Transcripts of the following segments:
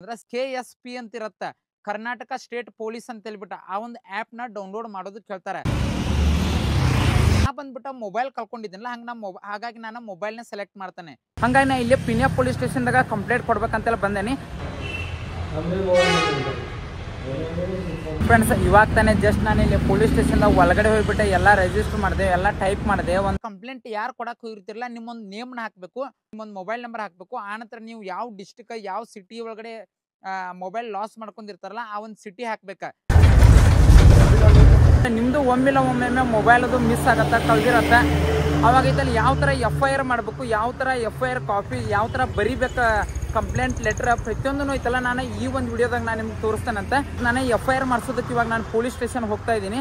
ಅಂದ್ರೆ KSP ಅಂತ ಇರತ್ತ, ಕರ್ನಾಟಕ ಸ್ಟೇಟ್ ಪೊಲೀಸ್ ಅಂತ ಹೇಳ್ಬಿಟ್ಟು ಆ ಒಂದು ಆ್ಯಪ್ ನ ಡೌನ್ಲೋಡ್ ಮಾಡೋದಕ್ಕೆ ಹೇಳ್ತಾರೆ. ನಾ ಬಂದ್ಬಿಟ್ಟು ಮೊಬೈಲ್ ಕಳ್ಕೊಂಡಿದ್ದೀನಲ್ಲ, ಹಾಗಾಗಿ ನಾನು ಮೊಬೈಲ್ನ ಸೆಲೆಕ್ಟ್ ಮಾಡ್ತಾನೆ. ಹಂಗಾಗಿ ನಾ ಇಲ್ಲಿ ಪಿನಿಯಾ ಪೊಲೀಸ್ ಸ್ಟೇಷನ್ದಾಗ ಕಂಪ್ಲೇಂಟ್ ಕೊಡ್ಬೇಕಂತೆಲ್ಲ ಬಂದೇನಿ ಫ್ರೆಂಡ್ಸ್. ಇವಾಗ ತಾನೇ ಜಸ್ಟ್ ನಾನು ಇಲ್ಲಿ ಪೊಲೀಸ್ ಸ್ಟೇಷನ್ದಾಗ ಒಳಗಡೆ ಹೋಗ್ಬಿಟ್ಟೆ ಎಲ್ಲ ರಿಜಿಸ್ಟರ್ ಮಾಡಿದೆ, ಎಲ್ಲ ಟೈಪ್ ಮಾಡಿದೆ. ಒಂದು ಕಂಪ್ಲೇಂಟ್ ಯಾರು ಕೊಡಕ್ಕೆ ಹೋಗಿರ್ತಿರಲ್ಲ, ನಿಮ್ಮೊಂದು ನೇಮ್ನ ಹಾಕಬೇಕು, ನಿಮ್ಮೊಂದು ಮೊಬೈಲ್ ನಂಬರ್ ಹಾಕಬೇಕು. ಆನಂತರ ನೀವು ಯಾವ ಡಿಸ್ಟ್ರಿಕ್ಟ್ ಯಾವ ಸಿಟಿ ಒಳಗಡೆ ಮೊಬೈಲ್ ಲಾಸ್ ಮಾಡ್ಕೊಂಡಿರ್ತಾರಲ್ಲ ಆ ಒಂದು ಸಿಟಿ ಹಾಕ್ಬೇಕ. ನಿಮ್ದು ಒಮ್ಮಿಲ್ಲ ಒಮ್ಮೆ ಮೊಬೈಲ್ ಅದು ಮಿಸ್ ಆಗತ್ತ, ಕಳ್ದಿರತ್ತ. ಅವಾಗ ಇದ್ದಲ್ಲಿ ಯಾವ ಥರ FIR ಮಾಡಬೇಕು, ಯಾವ ಥರ FIR ಕಾಪಿ ಯಾವ ಥರ ಬರೀಬೇಕು, ಕಂಪ್ಲೇಂಟ್ ಲೆಟರ್ ಪ್ರತಿಯೊಂದೂ ಐತಲ್ಲ ನಾನು ಈ ಒಂದು ವಿಡಿಯೋದಾಗ ನಾನು ನಿಮ್ಗೆ ತೋರಿಸ್ತೇನಂತ. ನಾನು FIR ಮಾಡಿಸೋದಕ್ಕೆ ಇವಾಗ ನಾನು ಪೊಲೀಸ್ ಸ್ಟೇಷನ್ ಹೋಗ್ತಾ ಇದ್ದೀನಿ.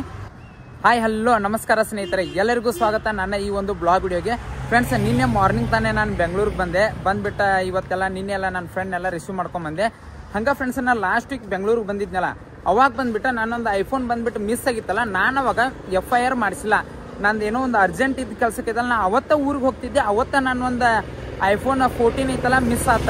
ಹಾಯ್ ಹಲೋ ನಮಸ್ಕಾರ ಸ್ನೇಹಿತರೆ, ಎಲ್ಲರಿಗೂ ಸ್ವಾಗತ ನನ್ನ ಈ ಒಂದು ಬ್ಲಾಗ್ ವಿಡಿಯೋಗೆ. ಫ್ರೆಂಡ್ಸ್, ನಿನ್ನೆ ಮಾರ್ನಿಂಗ್ ತಾನೇ ನಾನು ಬೆಂಗಳೂರಿಗೆ ಬಂದ್ಬಿಟ್ಟು ಇವತ್ತೆಲ್ಲ ನಿನ್ನೆ ಎಲ್ಲ ನನ್ನ ಫ್ರೆಂಡ್ ಎಲ್ಲ ರಿಸೀವ್ ಮಾಡ್ಕೊಂಬಂದೆ. ಹಂಗೆ ಫ್ರೆಂಡ್ಸ್, ನಾನು ಲಾಸ್ಟ್ ವೀಕ್ ಬೆಂಗಳೂರಿಗೆ ಬಂದಿದ್ನಲ್ಲ, ಅವಾಗ ಬಂದ್ಬಿಟ್ಟು ನಾನೊಂದು ಐಫೋನ್ ಬಂದ್ಬಿಟ್ಟು ಮಿಸ್ ಆಗಿತ್ತಲ್ಲ, ನಾನು ಅವಾಗ FIR ಮಾಡಿಸಿಲ್ಲ. ನಂದು ಏನೋ ಒಂದು ಅರ್ಜೆಂಟ್ ಇದ್ದ ಕೆಲಸಕ್ಕೆ ಇದ್ದಲ್ಲ, ನಾನು ಅವತ್ತ ಊರಿಗೆ ಹೋಗ್ತಿದ್ದೆ, ಅವತ್ತ ನಾನು ಒಂದು iPhone 14 ಐತಲ್ಲ ಮಿಸ್ ಆತ.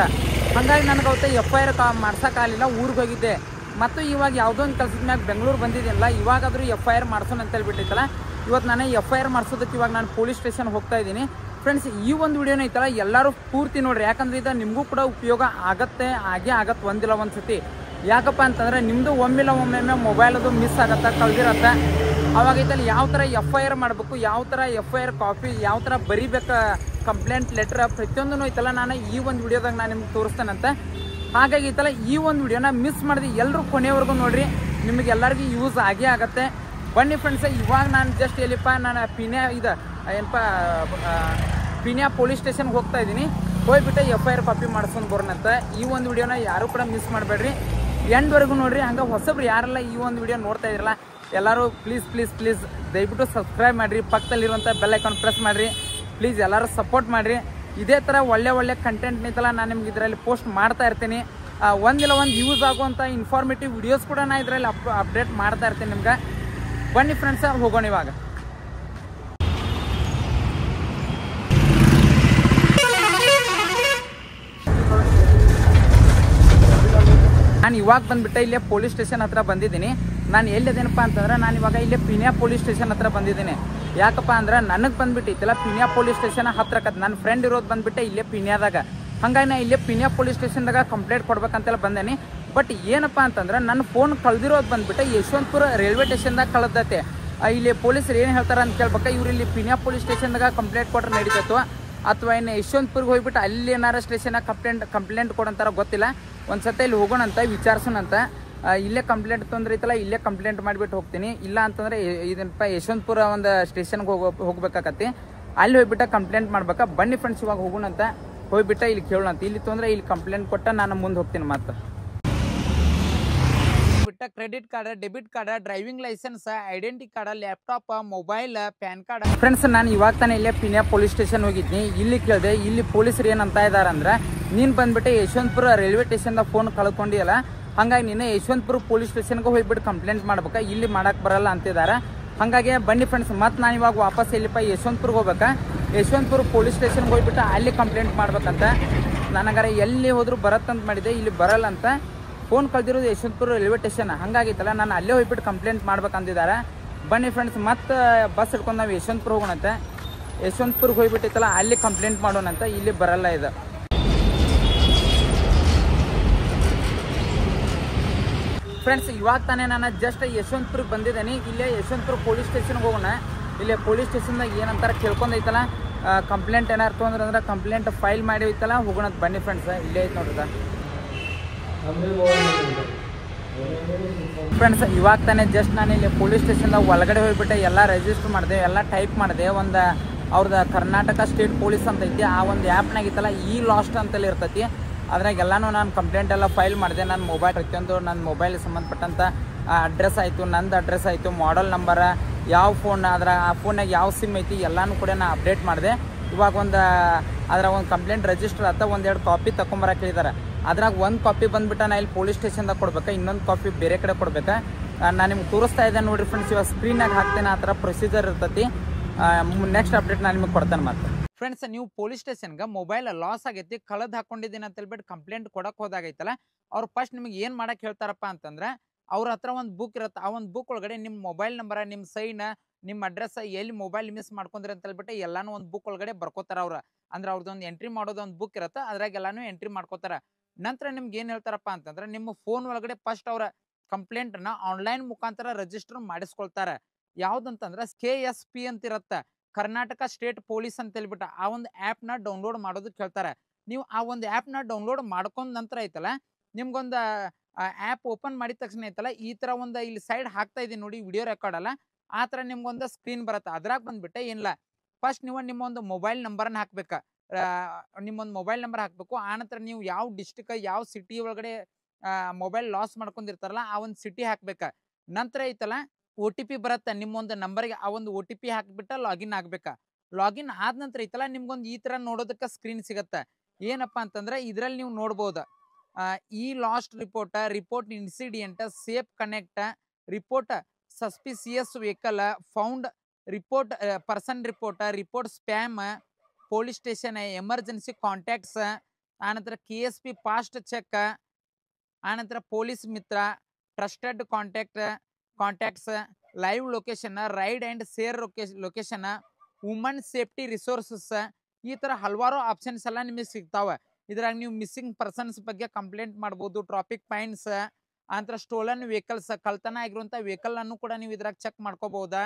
ಹಾಗಾಗಿ ನನಗೆ ಅವತ್ತು FIR ಮಾಡ್ಸೋಕ್ಕಾಗಲಿಲ್ಲ, ಊರಿಗೆ ಹೋಗಿದ್ದೆ. ಮತ್ತು ಇವಾಗ ಯಾವುದೋ ಒಂದು ಕೆಲಸದ ಮ್ಯಾಗ ಬೆಂಗಳೂರು ಬಂದಿದ್ದೀನಲ್ಲ, ಇವಾಗಾದರೂ FIR ಮಾಡ್ಸೋಣ ಅಂತ ಹೇಳ್ಬಿಟ್ಟಿತ್ತಲ್ಲ, ಇವತ್ತು ನಾನು FIR ಮಾಡಿಸೋದಕ್ಕೆ ಇವಾಗ ನಾನು ಪೊಲೀಸ್ ಸ್ಟೇಷನ್ ಹೋಗ್ತಾ ಇದ್ದೀನಿ. ಫ್ರೆಂಡ್ಸ್, ಈ ಒಂದು ವಿಡಿಯೋನ ಐತಲ್ಲ ಎಲ್ಲರೂ ಪೂರ್ತಿ ನೋಡ್ರಿ, ಯಾಕಂದ್ರೆ ಇದು ನಿಮಗೂ ಕೂಡ ಉಪಯೋಗ ಆಗತ್ತೆ, ಆಗತ್ತೆ ಒಂದಿಲ್ಲ ಒಂದು ಸತಿ. ಯಾಕಪ್ಪ ಅಂತಂದ್ರೆ ನಿಮ್ಮದು ಒಮ್ಮಿಲ್ಲ ಒಮ್ಮೆ ಮೊಬೈಲ್ ಅದು ಮಿಸ್ ಆಗತ್ತೆ, ಕಳ್ದಿರತ್ತೆ. ಅವಾಗ ಐತಲ್ಲಿ ಯಾವ ಥರ FIR ಮಾಡಬೇಕು, ಯಾವ ಥರ FIR ಕಾಪಿ ಯಾವ ಥರ ಬರೀಬೇಕು, ಕಂಪ್ಲೇಂಟ್ ಲೆಟರ್ ಪ್ರತಿಯೊಂದೂ ಐತಲ್ಲ ನಾನು ಈ ಒಂದು ವಿಡಿಯೋದಾಗ ನಾನು ನಿಮ್ಗೆ ತೋರಿಸ್ತೇನಂತ. ಹಾಗಾಗಿ ಐತಲ್ಲ ಈ ಒಂದು ವಿಡಿಯೋನ ಮಿಸ್ ಮಾಡಿದೆ ಎಲ್ಲರೂ ಕೊನೆವರೆಗೂ ನೋಡ್ರಿ, ನಿಮಗೆ ಎಲ್ಲರಿಗೂ ಯೂಸ್ ಆಗೇ ಆಗತ್ತೆ. ಬನ್ನಿ ಫ್ರೆಂಡ್ಸ್, ಇವಾಗ ನಾನು ಜಸ್ಟ್ ಎಲ್ಲಿಪ್ಪ ನಾನು ಪಿನಿಯಾ ಪೊಲೀಸ್ ಸ್ಟೇಷನ್ಗೆ ಹೋಗ್ತಾ ಇದ್ದೀನಿ. ಹೋಗ್ಬಿಟ್ಟು FIR ಕಾಪಿ ಮಾಡ್ಸ್ಕೊಂಡು ಬರೋಣಂತ. ಈ ಒಂದು ವಿಡಿಯೋನ ಯಾರು ಕೂಡ ಮಿಸ್ ಮಾಡಬೇಡ್ರಿ, ಎಂಡ್ವರೆಗೂ ನೋಡ್ರಿ. ಹಂಗೆ ಹೊಸಬ್ರು ಯಾರೆಲ್ಲ ಈ ಒಂದು ವಿಡಿಯೋ ನೋಡ್ತಾ ಇದ್ರಲ್ಲ ಎಲ್ಲರೂ ಪ್ಲೀಸ್ ದಯವಿಟ್ಟು ಸಬ್ಸ್ಕ್ರೈಬ್ ಮಾಡಿರಿ, ಪಕ್ಕದಲ್ಲಿರುವಂಥ ಬೆಲ್ ಐಕಾನ್ ಪ್ರೆಸ್ ಮಾಡಿರಿ. ಪ್ಲೀಸ್ ಎಲ್ಲರೂ ಸಪೋರ್ಟ್ ಮಾಡಿರಿ. ಇದೇ ಥರ ಒಳ್ಳೆ ಕಂಟೆಂಟ್ ನಿಂತಲ್ಲ ನಾನು ನಿಮ್ಗೆ ಇದರಲ್ಲಿ ಪೋಸ್ಟ್ ಮಾಡ್ತಾ ಇರ್ತೀನಿ. ಒಂದಿಲ್ಲ ಒಂದು ಯೂಸ್ ಆಗುವಂಥ ಇನ್ಫಾರ್ಮೇಟಿವ್ ವಿಡಿಯೋಸ್ ಕೂಡ ನಾನು ಇದರಲ್ಲಿ ಅಪ್ಡೇಟ್ ಮಾಡ್ತಾ ಇರ್ತೀನಿ ನಿಮ್ಗೆ. ಬನ್ನಿ ಫ್ರೆಂಡ್ಸ್, ಹೋಗೋಣ ಇವಾಗ. ನಾನು ಇವಾಗ ಬಂದ್ಬಿಟ್ಟೆ ಇಲ್ಲೇ ಪೊಲೀಸ್ ಸ್ಟೇಷನ್ ಹತ್ರ ಬಂದಿದ್ದೀನಿ. ನಾನು ಎಲ್ಲಿದ್ದೇನಪ್ಪ ಅಂತಂದ್ರೆ ನಾನು ಇವಾಗ ಇಲ್ಲೇ ಪಿನಿಯಾ ಪೊಲೀಸ್ ಸ್ಟೇಷನ್ ಹತ್ರ ಬಂದಿದ್ದೀನಿ. ಯಾಕಪ್ಪ ಅಂದ್ರೆ ನನಗೆ ಬಂದ್ಬಿಟ್ಟಿತ್ತಲ್ಲ ಪಿನಿಯಾ ಪೊಲೀಸ್ ಸ್ಟೇಷನ್ ಹತ್ರಕತ್ ನನ್ನ ಫ್ರೆಂಡ್ ಇರೋದು ಬಂದ್ಬಿಟ್ಟೆ ಇಲ್ಲೇ ಪಿನಿಯಾದಾಗ. ಹಂಗಾಗಿ ನಾನು ಇಲ್ಲೇ ಪಿನಿಯಾ ಪೊಲೀಸ್ ಸ್ಟೇಷನ್ದಾಗ ಕಂಪ್ಲೇಂಟ್ ಕೊಡ್ಬೇಕಂತೆಲ್ಲ ಬಂದೇನಿ. ಬಟ್ ಏನಪ್ಪ ಅಂತಂದ್ರೆ ನನ್ನ ಫೋನ್ ಕಳೆದಿರೋದು ಬಂದ್ಬಿಟ್ಟು ಯಶವಂತಪುರ ರೈಲ್ವೆ ಸ್ಟೇಷನ್ದಾಗ ಕಳೆದೈತೆ. ಇಲ್ಲಿ ಪೊಲೀಸರು ಏನು ಹೇಳ್ತಾರೆ ಅಂತ ಕೇಳ್ಬೇಕು, ಇವ್ರು ಇಲ್ಲಿ ಪಿನಿಯಾ ಪೊಲೀಸ್ ಸ್ಟೇಷನ್ದಾಗ ಕಂಪ್ಲೇಂಟ್ ಕೊಟ್ರೆ ನಡೀತೈತೋ ಅಥವಾ ಇನ್ನು ಯಶವಂತಪುರ್ಗೆ ಹೋಗ್ಬಿಟ್ಟು ಅಲ್ಲಿ ಏನಾರ ಸ್ಟೇಷನಾಗ ಕಂಪ್ಲೇಂಟ್ ಕೊಡಂತಾರ ಗೊತ್ತಿಲ್ಲ. ಒಂದು ಸತ ಇಲ್ಲಿ ಹೋಗೋಣಂತ, ವಿಚಾರಿಸೋಣಂತ. ಇಲ್ಲೇ ಕಂಪ್ಲೇಂಟ್ ತೊಂದ್ರೆ ಐತಲ್ಲ ಇಲ್ಲೇ ಕಂಪ್ಲೇಂಟ್ ಮಾಡಿಬಿಟ್ಟು ಹೋಗ್ತೀನಿ. ಇಲ್ಲ ಅಂತಂದ್ರೆ ಇದನ್ನಪ್ಪ ಯಶವಂತಪುರ ಒಂದು ಸ್ಟೇಷನ್ಗೆ ಹೋಗ್ಬೇಕಾಕತಿ, ಅಲ್ಲಿ ಹೋಗ್ಬಿಟ್ಟು ಕಂಪ್ಲೇಂಟ್ ಮಾಡ್ಬೇಕಾ. ಬನ್ನಿ ಫ್ರೆಂಡ್ಸ್, ಇವಾಗ ಹೋಗೋಣಂತ. ಹೋಗ್ಬಿಟ್ಟು ಇಲ್ಲಿ ಕೇಳೋಣಂತ, ಇಲ್ಲಿ ತೊಂದರೆ ಇಲ್ಲಿ ಕಂಪ್ಲೇಂಟ್ ಕೊಟ್ಟ ನಾನು ಮುಂದೆ ಹೋಗ್ತೀನಿ. ಮತ್ತೆ credit card, debit card, driving licence, identity card, laptop, mobile, PAN card. Friends, ನಾನು ಇವಾಗ ತಾನೇ ಇಲ್ಲೇ ಪಿನಿಯಾ ಪೊಲೀಸ್ ಸ್ಟೇಷನ್ ಹೋಗಿದ್ನಿ. ಇಲ್ಲಿ ಕೇಳಿದೆ, ಇಲ್ಲಿ ಪೊಲೀಸರು ಏನಂತ ಇದಾರೆ ಅಂದ್ರೆ, ನೀನು ಬಂದ್ಬಿಟ್ಟು ಯಶವಂತಪುರ ರೈಲ್ವೆ ಸ್ಟೇಷನ್ದಾಗ ಫೋನ್ ಕಳ್ಕೊಂಡಿಯಲ್ಲ, ಹಾಗಾಗಿ ನೀನು ಯಶವಂತಪುರ ಪೊಲೀಸ್ ಸ್ಟೇಷನ್ಗೆ ಹೋಗ್ಬಿಟ್ಟು ಕಂಪ್ಲೇಂಟ್ ಮಾಡ್ಬೇಕಾ, ಇಲ್ಲಿ ಮಾಡಕ್ಕೆ ಬರಲ್ಲ ಅಂತಿದ್ದಾರೆ. ಹಾಗಾಗಿ ಬನ್ನಿ ಫ್ರೆಂಡ್ಸ್, ಮತ್ತು ನಾನು ಇವಾಗ ವಾಪಸ್ ಎಲ್ಲಿಪ್ಪ ಯಶವಂತಪುರ್ಗೆ ಹೋಗ್ಬೇಕಾ, ಯಶವಂತಪುರ ಪೊಲೀಸ್ ಸ್ಟೇಷನ್ಗೆ ಹೋಗ್ಬಿಟ್ಟು ಅಲ್ಲಿ ಕಂಪ್ಲೇಂಟ್ ಮಾಡ್ಬೇಕಂತ. ನನಗಾರ ಎಲ್ಲಿ ಹೋದ್ರು ಬರತ್ತಂತ ಮಾಡಿದೆ, ಇಲ್ಲಿ ಬರಲ್ಲ ಅಂತ. ಫೋನ್ ಕಳೆದಿರೋದು ಯಶವಂತಪುರ ರೈಲ್ವೆ ಸ್ಟೇಷನ್, ಹಾಗಾಗಿತ್ತಲ್ಲ ನಾನು ಅಲ್ಲೇ ಹೋಗ್ಬಿಟ್ಟು ಕಂಪ್ಲೇಂಟ್ ಮಾಡ್ಬೇಕಂತಿದ್ದಾರೆ. ಬನ್ನಿ ಫ್ರೆಂಡ್ಸ್, ಮತ್ತೆ ಬಸ್ ಹಿಡ್ಕೊಂಡು ನಾವು ಯಶವಂತಪುರ ಹೋಗೋಣಂತೆ. ಯಶವಂತಪುರ್ಗೆ ಹೋಗ್ಬಿಟ್ಟಿತ್ತಲ್ಲ ಅಲ್ಲಿ ಕಂಪ್ಲೇಂಟ್ ಮಾಡೋಣಂತ, ಇಲ್ಲಿ ಬರಲ್ಲ ಇದು. ಫ್ರೆಂಡ್ಸ್, ಇವಾಗ ತಾನೇ ನಾನು ಜಸ್ಟ್ ಯಶವಂತಪುರ್ಗೆ ಬಂದಿದ್ದೀನಿ. ಇಲ್ಲೇ ಯಶವಂತಪುರ ಪೊಲೀಸ್ ಸ್ಟೇಷನ್ಗೆ ಹೋಗೋಣ. ಇಲ್ಲೇ ಪೊಲೀಸ್ ಸ್ಟೇಷನ್ದಾಗ ಏನಂತಾರೆ ಕೇಳ್ಕೊಂಡೈತಲ್ಲ, ಕಂಪ್ಲೇಂಟ್ ಏನಾರು ತೊಂದ್ರೆ ಕಂಪ್ಲೇಂಟ್ ಫೈಲ್ ಮಾಡಿ ಐತಲ್ಲ, ಹೋಗೋಣ. ಬನ್ನಿ ಫ್ರೆಂಡ್ಸ್, ಇಲ್ಲೇ ಐತೆ ನೋಡ್ರಿ ಫ್ರೆಂಡ್ಸ್. ಇವಾಗ ತಾನೇ ಜಸ್ಟ್ ನಾನು ಇಲ್ಲಿ ಪೊಲೀಸ್ ಸ್ಟೇಷನ್ದಾಗ ಒಳಗಡೆ ಹೋಗ್ಬಿಟ್ಟೆ ಎಲ್ಲ ರಿಜಿಸ್ಟರ್ ಮಾಡಿದೆ, ಎಲ್ಲ ಟೈಪ್ ಮಾಡಿದೆ. ಒಂದು ಅವ್ರದ್ದು ಕರ್ನಾಟಕ ಸ್ಟೇಟ್ ಪೊಲೀಸ್ ಅಂತ ಐತಿ, ಆ ಒಂದು ಆ್ಯಪ್ನಾಗಿತ್ತಲ್ಲ ಲಾಸ್ಟ್ ಅಂತಲ್ಲಿ ಇರ್ತೈತಿ. ಅದ್ರಾಗ ಎಲ್ಲನೂ ನಾನು ಕಂಪ್ಲೇಂಟ್ ಎಲ್ಲ ಫೈಲ್ ಮಾಡಿದೆ. ನನ್ನ ಮೊಬೈಲ್ ಪ್ರತಿಯೊಂದು ನನ್ನ ಮೊಬೈಲ್ಗೆ ಸಂಬಂಧಪಟ್ಟಂಥ ಅಡ್ರೆಸ್ ಆಯಿತು, ನಂದು ಅಡ್ರೆಸ್ ಆಯಿತು, ಮಾಡಲ್ ನಂಬರ, ಯಾವ ಫೋನ್, ಆ ಫೋನಾಗ ಯಾವ ಸಿಮ್ ಐತಿ ಎಲ್ಲನೂ ಕೂಡ ನಾನು ಅಪ್ಡೇಟ್ ಮಾಡಿದೆ. ಇವಾಗ ಅದರ ಒಂದು ಕಂಪ್ಲೇಂಟ್ ರಿಜಿಸ್ಟರ್ ಆತ, ಒಂದೆರಡು ಕಾಪಿ ತೊಗೊಂಬರಕ್ಕೆ ಹೇಳಿದ್ದಾರೆ. ಅದ್ರಾಗ ಒಂದು ಕಾಪಿ ಬಂದ್ಬಿಟ್ಟು ನಾನು ಇಲ್ಲಿ ಪೊಲೀಸ್ ಸ್ಟೇಷನ್ದಾಗ ಕೊಡ್ಬೇಕಾ, ಇನ್ನೊಂದು ಕಾಪಿ ಬೇರೆ ಕಡೆ ಕೊಡ್ಬೇಕಾ. ನಾನು ನಿಮ್ಗೆ ತೋರಿಸ್ತಾ ಇದ್ದೆ ನೋಡಿರಿ ಫ್ರೆಂಡ್ಸ್, ಇವಾಗ ಸ್ಕ್ರೀನಾಗ ಹಾಕ್ತೇನೆ. ಆ ಥರ ಪ್ರೊಸೀಜರ್ ಇರ್ತೈತಿ. ನೆಕ್ಸ್ಟ್ ಅಪ್ಡೇಟ್ ನಾನು ನಿಮಗೆ ಕೊಡ್ತೇನೆ. ಮತ್ತೆ ಫ್ರೆಂಡ್ಸ್, ನೀವು ಪೊಲೀಸ್ ಸ್ಟೇಷನ್ಗೆ ಮೊಬೈಲ್ ಲಾಸ್ ಆಗೈತಿ, ಕಳೆದು ಹಾಕೊಂಡಿದ್ದೀನಿ ಅಂತ ಹೇಳ್ಬಿಟ್ಟು ಕಂಪ್ಲೇಂಟ್ ಕೊಡಕ್ಕೆ ಹೋದಾಗೈತಲ್ಲ, ಅವ್ರು ಫಸ್ಟ್ ನಿಮಗೆ ಏನು ಮಾಡಕ್ಕೆ ಹೇಳ್ತಾರಪ್ಪ ಅಂತಂದ್ರೆ ಅವ್ರ ಹತ್ರ ಒಂದು ಬುಕ್ ಇರುತ್ತೆ. ಆ ಒಂದು ಬುಕ್ ಒಳಗಡೆ ನಿಮ್ಮ ಮೊಬೈಲ್ ನಂಬರ, ನಿಮ್ಮ ಸೈನ್, ನಿಮ್ಮ ಅಡ್ರೆಸ್, ಎಲ್ಲಿ ಮೊಬೈಲ್ ಮಿಸ್ ಮಾಡ್ಕೊಂಡ್ರಿ ಅಂತ ಹೇಳ್ಬಿಟ್ಟು ಎಲ್ಲಾನು ಒಂದು ಬುಕ್ ಒಳಗಡೆ ಬರ್ಕೋತಾರ ಅವ್ರು. ಅಂದ್ರೆ ಅವ್ರದ್ದೊಂದು ಎಂಟ್ರಿ ಮಾಡೋದು ಒಂದು ಬುಕ್ ಇರುತ್ತೆ. ಅದ್ರಾಗ ಎಲ್ಲಾನು ಎಂಟ್ರಿ ಮಾಡ್ಕೋತಾರ. ನಂತರ ನಿಮ್ಗೆ ಏನು ಹೇಳ್ತಾರಪ್ಪ ಅಂತಂದ್ರೆ ನಿಮ್ಮ ಫೋನ್ ಒಳಗಡೆ ಫಸ್ಟ್ ಅವರ ಕಂಪ್ಲೇಂಟನ್ನ ಆನ್ಲೈನ್ ಮುಖಾಂತರ ರಿಜಿಸ್ಟರ್ ಮಾಡಿಸ್ಕೊಳ್ತಾರೆ. ಯಾವ್ದಂತಂದ್ರೆ KSP ಅಂತ ಇರುತ್ತೆ, ಕರ್ನಾಟಕ ಸ್ಟೇಟ್ ಪೊಲೀಸ್ ಅಂತ ಹೇಳ್ಬಿಟ್ಟು ಆ ಒಂದು ಆ್ಯಪ್ನ ಡೌನ್ಲೋಡ್ ಮಾಡೋದಕ್ಕೆ ಹೇಳ್ತಾರೆ. ನೀವು ಆ ಒಂದು ಆ್ಯಪ್ನ ಡೌನ್ಲೋಡ್ ಮಾಡ್ಕೊಂಡ ನಂತರ ಐತಲ್ಲ ನಿಮ್ಗೊಂದು ಆ್ಯಪ್ ಓಪನ್ ಮಾಡಿದ ತಕ್ಷಣ ಐತಲ್ಲ ಈ ಥರ ಒಂದು ಇಲ್ಲಿ ಸೈಡ್ ಹಾಕ್ತಾ ಇದೀನಿ ನೋಡಿ ವಿಡಿಯೋ ರೆಕಾರ್ಡ್ ಅಲ್ಲ, ಆ ಥರ ನಿಮ್ಗೊಂದು ಸ್ಕ್ರೀನ್ ಬರುತ್ತೆ. ಅದ್ರಾಗ ಬಂದ್ಬಿಟ್ಟೆ ಏನಿಲ್ಲ, ಫಸ್ಟ್ ನೀವು ನಿಮ್ಮ ಒಂದು ಮೊಬೈಲ್ ನಂಬರ್ನ ಹಾಕ್ಬೇಕು. ನಿಮ್ಮೊಂದು ಮೊಬೈಲ್ ನಂಬರ್ ಹಾಕಬೇಕು. ಆನಂತರ ನೀವು ಯಾವ ಡಿಸ್ಟ್ರಿಕ್ಟ್, ಯಾವ ಸಿಟಿ ಒಳಗಡೆ ಮೊಬೈಲ್ ಲಾಸ್ ಮಾಡ್ಕೊಂಡಿರ್ತಾರಲ್ಲ ಆ ಒಂದು ಸಿಟಿ ಹಾಕ್ಬೇಕು. ನಂತರ ಐತಲ್ಲ OTP ಬರುತ್ತೆ ನಿಮ್ಮೊಂದು ನಂಬರ್ಗೆ, ಆ ಒಂದು OTP ಹಾಕ್ಬಿಟ್ಟು ಲಾಗಿನ್ ಆಗ್ಬೇಕು. ಲಾಗಿನ್ ಆದ ನಂತರ ಐತಲ್ಲ ನಿಮ್ಗೊಂದು ಈ ಥರ ನೋಡೋದಕ್ಕೆ ಸ್ಕ್ರೀನ್ ಸಿಗುತ್ತೆ. ಏನಪ್ಪಾ ಅಂತಂದ್ರೆ ಇದರಲ್ಲಿ ನೀವು ನೋಡ್ಬೋದು ಈ lost report incident, safe connect, report suspicious vehicle found, report person report spam, police station, emergency contacts, ಆನಂತರ KSP ಫಾಸ್ಟ್ ಚೆಕ್, ಆನಂತರ police Mitra, trusted contacts, live location, ride and share location, woman safety resources, ಈ ಥರ ಹಲವಾರು options ಎಲ್ಲ ನಿಮಗೆ ಸಿಗ್ತಾವೆ. ಇದ್ರಾಗ ನೀವು ಮಿಸ್ಸಿಂಗ್ ಪರ್ಸನ್ಸ್ ಬಗ್ಗೆ ಕಂಪ್ಲೇಂಟ್ ಮಾಡ್ಬೋದು, ಟ್ರಾಫಿಕ್ ಫೈನ್ಸ್, ಆನಂತರ ಸ್ಟೋಲನ್ ವೆಹಿಕಲ್ಸ್, ಕಳ್ತನ ಆಗಿರುವಂಥ ವೆಹಿಕಲ್ ಅನ್ನು ಕೂಡ ನೀವು ಇದ್ರಾಗ ಚೆಕ್ ಮಾಡ್ಕೋಬಹುದಾ.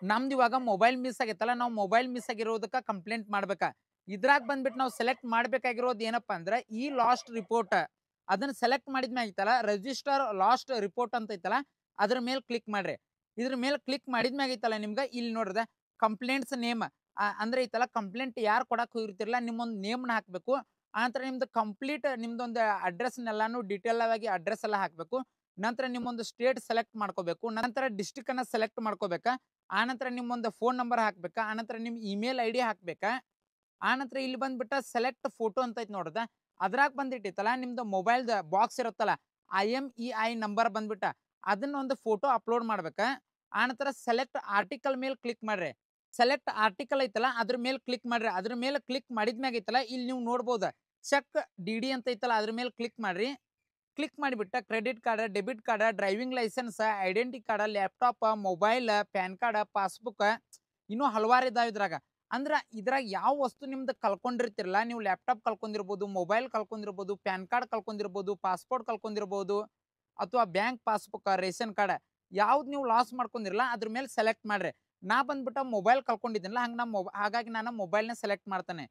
ನಮ್ದು ಇವಾಗ ಮೊಬೈಲ್ ಮಿಸ್ ಆಗೈತಲ್ಲ, ನಾವು ಮೊಬೈಲ್ ಮಿಸ್ ಆಗಿರೋದಕ್ಕೆ ಕಂಪ್ಲೇಂಟ್ ಮಾಡ್ಬೇಕಾ. ಇದ್ರಾಗ ಬಂದ್ಬಿಟ್ಟು ನಾವು ಸೆಲೆಕ್ಟ್ ಮಾಡ್ಬೇಕಾಗಿರೋದು ಏನಪ್ಪಾ ಅಂದ್ರೆ ಈ ಲಾಸ್ಟ್ ರಿಪೋರ್ಟ್, ಅದನ್ನ ಸೆಲೆಕ್ಟ್ ಮಾಡಿದ್ಮೇಲೆ ಐತಲ್ಲ ರಿಜಿಸ್ಟರ್ ಲಾಸ್ಟ್ ರಿಪೋರ್ಟ್ ಅಂತ ಐತಲ್ಲ ಅದ್ರ ಮೇಲೆ ಕ್ಲಿಕ್ ಮಾಡ್ರಿ. ಇದ್ರ ಮೇಲೆ ಕ್ಲಿಕ್ ಮಾಡಿದ್ಮ್ಯಾಗ ಐತಲ್ಲ ನಿಮ್ಗೆ ಇಲ್ಲಿ ನೋಡ್ರಿ ಕಂಪ್ಲೇಂಟ್ಸ್ ನೇಮ್ ಅಂದ್ರೆ ಐತಲ್ಲ ಕಂಪ್ಲೇಂಟ್ ಯಾರು ಕೊಡಕ್ ಹೋಗಿರ್ತಿರಲ್ಲ ನಿಮ್ಮೊಂದು ನೇಮ್ನ ಹಾಕ್ಬೇಕು. ಆನಂತರ ನಿಮ್ದು ಕಂಪ್ಲೀಟ್ ನಿಮ್ದೊಂದು ಅಡ್ರೆಸ್ನೆಲ್ಲಾನು ಡೀಟೇಲ್ ಆಗಿ ಅಡ್ರೆಸ್ ಎಲ್ಲ ಹಾಕ್ಬೇಕು. ನಂತರ ನಿಮ್ಮೊಂದು ಸ್ಟೇಟ್ ಸೆಲೆಕ್ಟ್ ಮಾಡ್ಕೋಬೇಕು, ನಂತರ ಡಿಸ್ಟ್ರಿಕ್ಟ್ ಅನ್ನ ಸೆಲೆಕ್ಟ್ ಮಾಡ್ಕೋಬೇಕಾ, ಆನಂತರ ನಿಮ್ಮೊಂದು ಫೋನ್ ನಂಬರ್ ಹಾಕ್ಬೇಕಾ, ಆನಂತರ ನಿಮ್ ಇಮೇಲ್ ID ಹಾಕ್ಬೇಕಾ, ಆನಂತರ ಇಲ್ಲಿ ಬಂದ್ಬಿಟ್ಟ ಸೆಲೆಕ್ಟ್ ಫೋಟೋ ಅಂತ ಐತಿ ನೋಡ್ದ ಅದ್ರಾಗ ಬಂದಿಟ್ಟಿತ್ತಲ್ಲ ನಿಮ್ದು ಮೊಬೈಲ್ದ ಬಾಕ್ಸ್ ಇರುತ್ತಲ್ಲ IMEI ನಂಬರ್ ಬಂದ್ಬಿಟ್ಟ ಅದನ್ನ ಒಂದು ಫೋಟೋ ಅಪ್ಲೋಡ್ ಮಾಡ್ಬೇಕ. ಆನಂತರ ಸೆಲೆಕ್ಟ್ ಆರ್ಟಿಕಲ್ ಮೇಲೆ ಕ್ಲಿಕ್ ಮಾಡ್ರಿ. ಸೆಲೆಕ್ಟ್ ಆರ್ಟಿಕಲ್ ಐತಲ್ಲ ಅದ್ರ ಮೇಲೆ ಕ್ಲಿಕ್ ಮಾಡ್ರಿ. ಅದ್ರ ಮೇಲೆ ಕ್ಲಿಕ್ ಮಾಡಿದ್ಮ್ಯಾಗ ಐತಲ್ಲ ಇಲ್ಲಿ ನೀವು ನೋಡ್ಬೋದು ಚೆಕ್ DD ಅಂತ ಐತಲ್ಲ ಅದ್ರ ಮೇಲೆ ಕ್ಲಿಕ್ ಮಾಡ್ರಿ. ಕ್ಲಿಕ್ ಮಾಡಿಬಿಟ್ಟ credit card, debit card, driving licence, identity card, laptop, mobile, PAN card, passbook, ಇನ್ನೂ ಹಲವಾರು ಇದಾವೆ ಇದ್ರಾಗ. ಅಂದ್ರೆ ಇದ್ರಾಗ ಯಾವ ವಸ್ತು ನಿಮ್ದು ಕಳ್ಕೊಂಡಿರ್ತಿರಲ್ಲ, ನೀವು ಲ್ಯಾಪ್ಟಾಪ್ ಕಳ್ಕೊಂಡಿರ್ಬೋದು, ಮೊಬೈಲ್ ಕಳ್ಕೊಂಡಿರ್ಬೋದು, ಪ್ಯಾನ್ ಕಾರ್ಡ್ ಕಳ್ಕೊಂಡಿರ್ಬೋದು, ಪಾಸ್ಪೋರ್ಟ್ ಕಳ್ಕೊಂಡಿರ್ಬೋದು, ಅಥವಾ ಬ್ಯಾಂಕ್ ಪಾಸ್ಬುಕ್, ರೇಷನ್ ಕಾರ್ಡ್, ಯಾವ್ದು ನೀವು ಲಾಸ್ ಮಾಡ್ಕೊಂಡಿರಲ್ಲ ಅದ್ರ ಮೇಲೆ ಸೆಲೆಕ್ಟ್ ಮಾಡ್ರಿ. ನಾ ಬಂದ್ಬಿಟ್ಟು ಮೊಬೈಲ್ ಕಳ್ಕೊಂಡಿದ್ದೀನಲ್ಲ ಹಾಗಾಗಿ ನಾನು ಮೊಬೈಲ್ನ ಸೆಲೆಕ್ಟ್ ಮಾಡ್ತಾನೆ.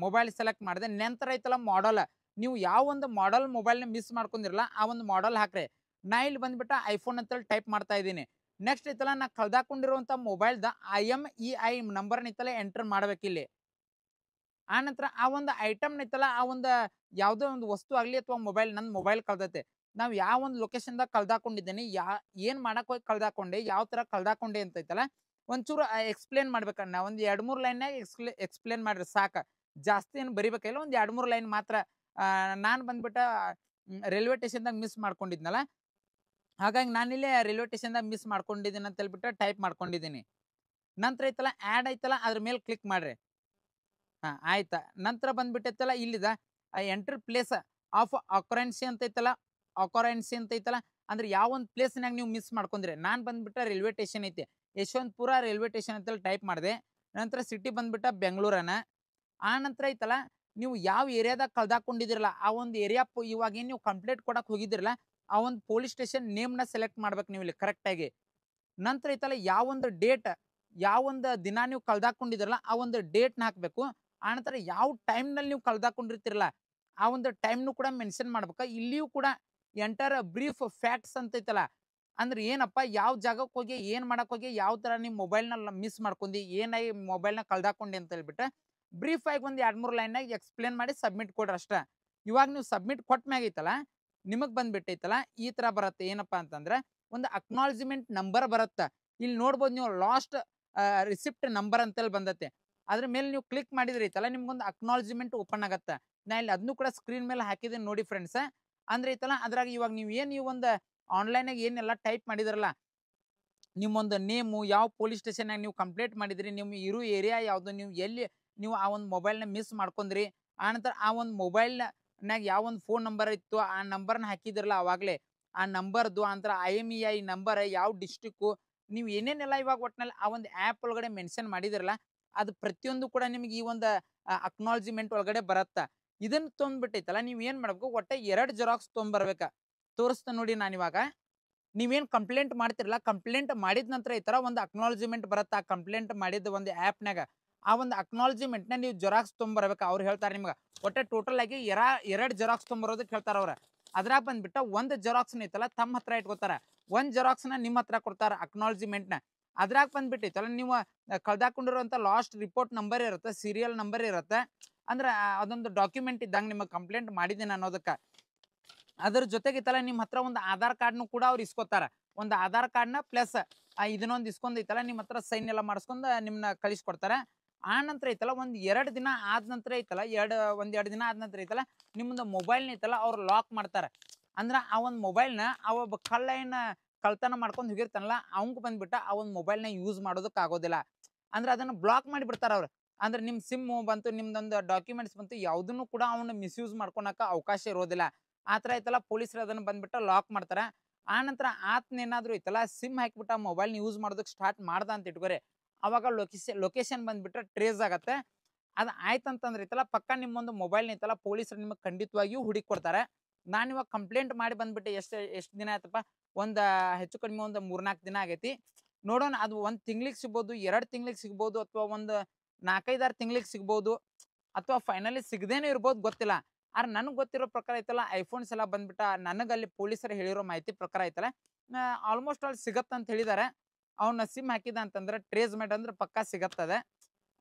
ಮೊಬೈಲ್ ಸೆಲೆಕ್ಟ್ ಮಾಡಿದೆ. ನಂತರ ಐತಲ್ಲ ಮಾಡಲ್, ನೀವು ಯಾವ ಒಂದು ಮಾಡಲ್ ಮೊಬೈಲ್ನ ಮಿಸ್ ಮಾಡ್ಕೊಂಡಿರಲ್ಲ ಆ ಒಂದು ಮಾಡಲ್ ಹಾಕ್ರಿ. ನಾ ಇಲ್ಲಿ ಬಂದ್ಬಿಟ್ಟು ಐಫೋನ್ ಅಂತೇಳಿ ಟೈಪ್ ಮಾಡ್ತಾ ಇದ್ದೀನಿ. ನೆಕ್ಸ್ಟ್ ಐತಲ್ಲ ನಾ ಕಳ್ದಾಕೊಂಡಿರುವಂಥ ಮೊಬೈಲ್ದ IMEI ನಂಬರ್ನ ಐತಲ್ಲ ಎಂಟರ್ ಮಾಡ್ಬೇಕಿಲ್ಲಿ. ಆನಂತರ ಆ ಒಂದು ಐಟಮ್ ಐತಲ್ಲ ಆ ಒಂದು ಯಾವುದೋ ಒಂದು ವಸ್ತು ಆಗಲಿ ಅಥವಾ ಮೊಬೈಲ್, ನನ್ನ ಮೊಬೈಲ್ ಕಳ್ದೈತೆ, ನಾವು ಯಾವ ಒಂದು ಲೊಕೇಶನ್ದಾಗ ಕಳ್ದಾಕೊಂಡಿದ್ದೀನಿ, ಏನು ಮಾಡಕ್ಕೆ ಹೋಗಿ ಕಳ್ದಾಕೊಂಡೆ, ಯಾವ ಥರ ಕಳ್ದಾಕೊಂಡೆ ಅಂತ ಐತಲ್ಲ ಒಂಚೂರು ಎಕ್ಸ್ಪ್ಲೇನ್ ಮಾಡ್ಬೇಕಣ್ಣ. ಒಂದು 2-3 ಲೈನ್ನಾಗ ಎಕ್ಸ್ಪ್ಲೇನ್ ಮಾಡ್ರಿ ಸಾಕು. ಜಾಸ್ತಿ ಏನು ಬರಿಬೇಕಿಲ್ಲ, ಒಂದು 2-3 ಲೈನ್ ಮಾತ್ರ. ನಾನು ಬಂದ್ಬಿಟ್ಟು ರೈಲ್ವೆ ಸ್ಟೇಷನ್ದಾಗ ಮಿಸ್ ಮಾಡ್ಕೊಂಡಿದ್ನಲ್ಲ ಹಾಗಾಗಿ ನಾನಿಲ್ಲೇ ರೈಲ್ವೆ ಸ್ಟೇಷನ್ದಾಗ ಮಿಸ್ ಮಾಡ್ಕೊಂಡಿದ್ದೀನಿ ಅಂತ ಹೇಳ್ಬಿಟ್ಟು ಟೈಪ್ ಮಾಡ್ಕೊಂಡಿದ್ದೀನಿ. ನಂತರ ಐತಲ್ಲ ಆ್ಯಡ್ ಐತಲ್ಲ ಅದ್ರ ಮೇಲೆ ಕ್ಲಿಕ್ ಮಾಡ್ರಿ. ಆಯ್ತಾ. ನಂತರ ಬಂದ್ಬಿಟ್ಟೈತಲ್ಲ ಇಲ್ಲಿದ ಎಂಟ್ರಿ ಪ್ಲೇಸ್ ಆಫ್ ಅಕರೆನ್ಸಿ ಅಂತ ಐತಲ್ಲ ಅಂದ್ರೆ ಯಾವ ಒಂದು ಪ್ಲೇಸ್ನಾಗ ನೀವು ಮಿಸ್ ಮಾಡ್ಕೊಂಡ್ರಿ. ನಾನು ಬಂದ್ಬಿಟ್ಟು ರೈಲ್ವೆ ಸ್ಟೇಷನ್ ಐತಿ, ಯಶವಂತಪುರ ರೈಲ್ವೆ ಸ್ಟೇಷನ್ ಅಂತೇಳಿ ಟೈಪ್ ಮಾಡಿದೆ. ನಂತರ ಸಿಟಿ ಬಂದ್ಬಿಟ್ಟ ಬೆಂಗಳೂರನ. ಆ ನಂತರ ಐತಲ್ಲ ನೀವು ಯಾವ ಏರಿಯಾದಾಗ ಕಳ್ದಾಕೊಂಡಿದಿರಲ್ಲ ಆ ಒಂದು ಏರಿಯಾ ಇವಾಗ ಏನು ನೀವು ಕಂಪ್ಲೇಂಟ್ ಕೊಡಕ್ಕೆ ಹೋಗಿದಿರಲ್ಲ ಆ ಒಂದು ಪೊಲೀಸ್ ಸ್ಟೇಷನ್ ನೇಮ್ನ ಸೆಲೆಕ್ಟ್ ಮಾಡ್ಬೇಕು ನೀವು ಇಲ್ಲಿ ಕರೆಕ್ಟಾಗಿ. ನಂತರ ಐತಲ್ಲ ಯಾವೊಂದು ಡೇಟ್, ಯಾವೊಂದು ದಿನ ನೀವು ಕಳ್ದಾಕೊಂಡಿದಿರಲ್ಲ ಆ ಒಂದು ಡೇಟ್ನ ಹಾಕಬೇಕು. ಆನಂತರ ಯಾವ ಟೈಮ್ನಲ್ಲಿ ನೀವು ಕಳ್ದಾಕೊಂಡಿರ್ತಿರಲ್ಲ ಆ ಒಂದು ಟೈಮ್ನು ಕೂಡ ಮೆನ್ಷನ್ ಮಾಡ್ಬೇಕು. ಇಲ್ಲಿಯೂ ಕೂಡ ಎಂಟರ್ ಬ್ರೀಫ್ ಫ್ಯಾಕ್ಟ್ಸ್ ಅಂತ ಐತಲ್ಲ ಅಂದ್ರೆ ಏನಪ್ಪ ಯಾವ ಜಾಗಕ್ಕೆ ಹೋಗಿ ಏನು ಮಾಡಕ್ಕೆ ಹೋಗಿ ಯಾವ ಥರ ನಿಮ್ಮ ಮೊಬೈಲ್ನ ಮಿಸ್ ಮಾಡ್ಕೊಂಡಿ, ಏನಾಗಿ ಮೊಬೈಲ್ನ ಕಳ್ದಾಕೊಂಡಿ ಅಂತ ಹೇಳ್ಬಿಟ್ಟು ಬ್ರೀಫ್ ಆಗಿ ಒಂದು 2-3 ಲೈನ್ನಾಗ ಎಕ್ಸ್ಪ್ಲೇನ್ ಮಾಡಿ ಸಬ್ಮಿಟ್ ಕೊಡ್ರಿ ಅಷ್ಟೇ. ಇವಾಗ ನೀವು ಸಬ್ಮಿಟ್ ಕೊಟ್ಟ ಮ್ಯಾಗ ಐತಲ್ಲ ನಿಮಗೆ ಬಂದ್ಬಿಟ್ಟೈತಲ್ಲ ಈ ಥರ ಬರುತ್ತೆ. ಏನಪ್ಪಾ ಅಂತಂದ್ರೆ ಒಂದು ಅಕ್ನಾಲಜ್ಮೆಂಟ್ ನಂಬರ್ ಬರುತ್ತೆ. ಇಲ್ಲಿ ನೋಡ್ಬೋದು ನೀವು ಲಾಸ್ಟ್ ರಿಸಿಪ್ಟ್ ನಂಬರ್ ಅಂತೇಳಿ ಬಂದತ್ತೆ. ಅದ್ರ ಮೇಲೆ ನೀವು ಕ್ಲಿಕ್ ಮಾಡಿದ್ರೆ ಐತಲ್ಲ ನಿಮ್ಗೊಂದು ಅಕ್ನಾಲಜ್ಮೆಂಟ್ ಓಪನ್ ಆಗತ್ತೆ. ನಾ ಇಲ್ಲಿ ಅದನ್ನು ಕೂಡ ಸ್ಕ್ರೀನ್ ಮೇಲೆ ಹಾಕಿದ್ದೀನಿ ನೋಡಿ ಫ್ರೆಂಡ್ಸ್. ಅಂದ್ರೆ ಐತಲ್ಲ ಅದ್ರಾಗ ಇವಾಗ ನೀವು ಒಂದು ಆನ್ಲೈನಾಗ ಏನೆಲ್ಲ ಟೈಪ್ ಮಾಡಿದ್ರಲ್ಲ ನಿಮ್ಮೊಂದು ನೇಮು, ಯಾವ ಪೊಲೀಸ್ ಸ್ಟೇಷನ್ನಾಗ ನೀವು ಕಂಪ್ಲೇಂಟ್ ಮಾಡಿದ್ರಿ, ನಿಮ್ಮ ಇರೋ ಏರಿಯಾ ಯಾವುದು, ನೀವು ಎಲ್ಲಿ ನೀವು ಆ ಒಂದು ಮೊಬೈಲ್ನ ಮಿಸ್ ಮಾಡ್ಕೊಂಡ್ರಿ, ಆನಂತರ ಆ ಒಂದು ಮೊಬೈಲ್ನ ನಾಗ ಯಾವ ಒಂದು ಫೋನ್ ನಂಬರ್ ಇತ್ತು ಆ ನಂಬರ್ನ ಹಾಕಿದ್ರಲ್ಲ ಅವಾಗಲೇ ಆ ನಂಬರ್ದು ಅಂತರ IMEI ನಂಬರ್ ಯಾವ ಡಿಸ್ಟಿಕ್ಕು ನೀವು ಏನೇನೆಲ್ಲ ಇವಾಗ ಒಟ್ಟಿನಲ್ಲಿ ಆ ಒಂದು ಆ್ಯಪ್ ಒಳಗಡೆ ಮೆನ್ಷನ್ ಮಾಡಿದಿರಲ್ಲ ಅದು ಪ್ರತಿಯೊಂದು ಕೂಡ ನಿಮ್ಗೆ ಈ ಒಂದು ಅಕ್ನಾಲಜಿಮೆಂಟ್ ಒಳಗಡೆ ಬರತ್ತಾ. ಇದನ್ನ ತೊಗೊಂಡ್ಬಿಟ್ಟೈತಲ್ಲ ನೀವು ಏನು ಮಾಡ್ಬೇಕು, ಒಟ್ಟೆ 2 ಜೆರಾಕ್ಸ್ ತೊಗೊಂಬರ್ಬೇಕಾ. ತೋರಿಸ್ತಾ ನೋಡಿ ನಾನು ಇವಾಗ ನೀವೇನು ಕಂಪ್ಲೇಂಟ್ ಮಾಡ್ತಿರಲ್ಲ, ಕಂಪ್ಲೇಂಟ್ ಮಾಡಿದ ನಂತರ ಈ ಥರ ಒಂದು ಅಕ್ನಾಲಜಿಮೆಂಟ್ ಬರುತ್ತೆ. ಆ ಕಂಪ್ಲೇಂಟ್ ಮಾಡಿದ ಒಂದು ಆ್ಯಪ್ನಾಗ ಆ ಒಂದು ಅಕ್ನಾಲಜಿಮೆಂಟ್ನ ನೀವು ಜೆರಾಕ್ಸ್ ತೊಗೊಂಬರ್ಬೇಕು. ಅವ್ರು ಹೇಳ್ತಾರೆ ನಿಮ್ಗೆ ಒಟ್ಟೆ ಟೋಟಲ್ ಆಗಿ 2 ಜೆರಾಕ್ಸ್ ತೊಗೊಂಬರೋದಕ್ಕೆ ಹೇಳ್ತಾರೆ ಅವ್ರು. ಅದ್ರಾಗ ಬಂದ್ಬಿಟ್ಟು ಒಂದು ಜೆರಾಕ್ಸ್ನ ಐತಲ್ಲ ತಮ್ಮ ಹತ್ರ ಇಟ್ಕೋತಾರೆ, ಒಂದು ಜೆರಾಕ್ಸ್ನ ನಿಮ್ಮ ಹತ್ರ ಕೊಡ್ತಾರೆ ಅಕ್ನಾಲಜಿಮೆಂಟ್ನ. ಅದ್ರಾಗ ಬಂದ್ಬಿಟ್ಟೈತಲ್ಲ ನೀವು ಕಳ್ದಾಕೊಂಡಿರುವಂಥ ಲಾಸ್ಟ್ ರಿಪೋರ್ಟ್ ನಂಬರ್ ಇರುತ್ತೆ, ಸೀರಿಯಲ್ ನಂಬರ್ ಇರುತ್ತೆ, ಅಂದ್ರೆ ಅದೊಂದು ಡಾಕ್ಯುಮೆಂಟ್ ಇದ್ದಂಗೆ ನಿಮಗೆ ಕಂಪ್ಲೇಂಟ್ ಮಾಡಿದ್ದೀನಿ ಅನ್ನೋದಕ್ಕೆ. ಅದ್ರ ಜೊತೆಗಿತ್ತಲ್ಲ ನಿಮ್ಮ ಹತ್ರ ಒಂದು ಆಧಾರ್ ಕಾರ್ಡ್ನು ಕೂಡ ಅವ್ರು ಇಸ್ಕೋತಾರೆ. ಒಂದು ಆಧಾರ್ ಕಾರ್ಡ್ನ ಪ್ಲಸ್ ಇದನ್ನೊಂದು ಇಸ್ಕೊಂಡೈತಲ್ಲ ನಿಮ್ಮ ಹತ್ರ ಸೈನ್ ಎಲ್ಲ ಮಾಡಿಸ್ಕೊಂಡು ನಿಮ್ಮನ್ನ ಕಳಿಸ್ಕೊಡ್ತಾರೆ. ಆ ನಂತರ ಐತಲ್ಲ ಒಂದು 2 ದಿನ ಆದ ನಂತರ ಐತಲ್ಲ ಎರಡು ದಿನ ಆದ ನಂತರ ಐತಲ್ಲ ನಿಮ್ಮದು ಮೊಬೈಲ್ನ ಐತಲ್ಲ ಅವ್ರು ಲಾಕ್ ಮಾಡ್ತಾರೆ. ಅಂದ್ರೆ ಆ ಒಂದು ಮೊಬೈಲ್ನ ಒಬ್ಬ ಕಳ್ಳ ಏನು ಕಳ್ತನ ಮಾಡ್ಕೊಂಡು ಹೋಗಿರ್ತಾನಲ್ಲ ಅವಂಗೆ ಬಂದ್ಬಿಟ್ಟು ಆ ಒಂದು ಮೊಬೈಲ್ನ ಯೂಸ್ ಮಾಡೋದಕ್ಕೆ ಆಗೋದಿಲ್ಲ. ಅಂದ್ರೆ ಅದನ್ನು ಬ್ಲಾಕ್ ಮಾಡಿಬಿಡ್ತಾರೆ ಅವ್ರು. ಅಂದ್ರೆ ನಿಮ್ಮ ಸಿಮ್ಮು ಬಂತು, ನಿಮ್ದೊಂದು ಡಾಕ್ಯುಮೆಂಟ್ಸ್ ಬಂತು, ಯಾವುದನ್ನು ಕೂಡ ಅವನ್ನ ಮಿಸ್ಯೂಸ್ ಮಾಡ್ಕೊಳಕ್ಕೆ ಅವಕಾಶ ಇರೋದಿಲ್ಲ. ಆ ಥರ ಐತಲ್ಲ ಪೊಲೀಸರು ಅದನ್ನು ಬಂದ್ಬಿಟ್ಟು ಲಾಕ್ ಮಾಡ್ತಾರೆ. ಆ ನಂತರ ಆತನೇನಾದರೂ ಐತಲ್ಲ ಸಿಮ್ ಹಾಕಿಬಿಟ್ಟು ಆ ಮೊಬೈಲ್ನ ಯೂಸ್ ಮಾಡೋದಕ್ಕೆ ಸ್ಟಾರ್ಟ್ ಮಾಡ್ದ ಅಂತ ಇಟ್ಕೋರಿ, ಅವಾಗ ಲೊಕೇಶನ್ ಬಂದ್ಬಿಟ್ರೆ ಟ್ರೇಸ್ ಆಗತ್ತೆ. ಅದು ಆಯ್ತಂತಂದ್ರೆ ಐತಲ್ಲ ಪಕ್ಕ ನಿಮ್ಮೊಂದು ಮೊಬೈಲ್ನ ಐತಲ್ಲ ಪೊಲೀಸರು ನಿಮಗೆ ಖಂಡಿತವಾಗಿಯೂ ಹುಡುಕಿ ಕೊಡ್ತಾರೆ. ನಾನು ಇವಾಗ ಕಂಪ್ಲೇಂಟ್ ಮಾಡಿ ಬಂದ್ಬಿಟ್ಟು ಎಷ್ಟು ದಿನ ಆಯ್ತಪ್ಪ, ಒಂದು ಹೆಚ್ಚು ಕಡಿಮೆ ಒಂದು 3-4 ದಿನ ಆಗೈತಿ. ನೋಡೋಣ ಅದು 1 ತಿಂಗಳಿಗೆ ಸಿಗ್ಬೋದು, 2 ತಿಂಗಳಿಗೆ ಸಿಗ್ಬೋದು, ಅಥವಾ ಒಂದು 4-5-6 ತಿಂಗಳಿಗೆ ಸಿಗ್ಬೋದು, ಅಥವಾ ಫೈನಲಿ ಸಿಗದೇನೂ ಇರ್ಬೋದು, ಗೊತ್ತಿಲ್ಲ. ಆದ್ರೆ ನನಗೆ ಗೊತ್ತಿರೋ ಪ್ರಕಾರ ಐತಲ್ಲ ಐಫೋನ್ಸ್ ಎಲ್ಲ ಬಂದ್ಬಿಟ್ಟು ನನಗಲ್ಲಿ ಪೊಲೀಸರು ಹೇಳಿರೋ ಮಾಹಿತಿ ಪ್ರಕಾರ ಐತಲ್ಲ ಆಲ್ಮೋಸ್ಟ್ ಅಲ್ಲಿ ಸಿಗತ್ತಂತ ಹೇಳಿದ್ದಾರೆ. ಅವನ್ನ ಸಿಮ್ ಹಾಕಿದ ಅಂತಂದ್ರೆ ಟ್ರೇಸ್ ಮಾಡಿ ಅಂದ್ರೆ ಪಕ್ಕಾ ಸಿಗತ್ತದೆ.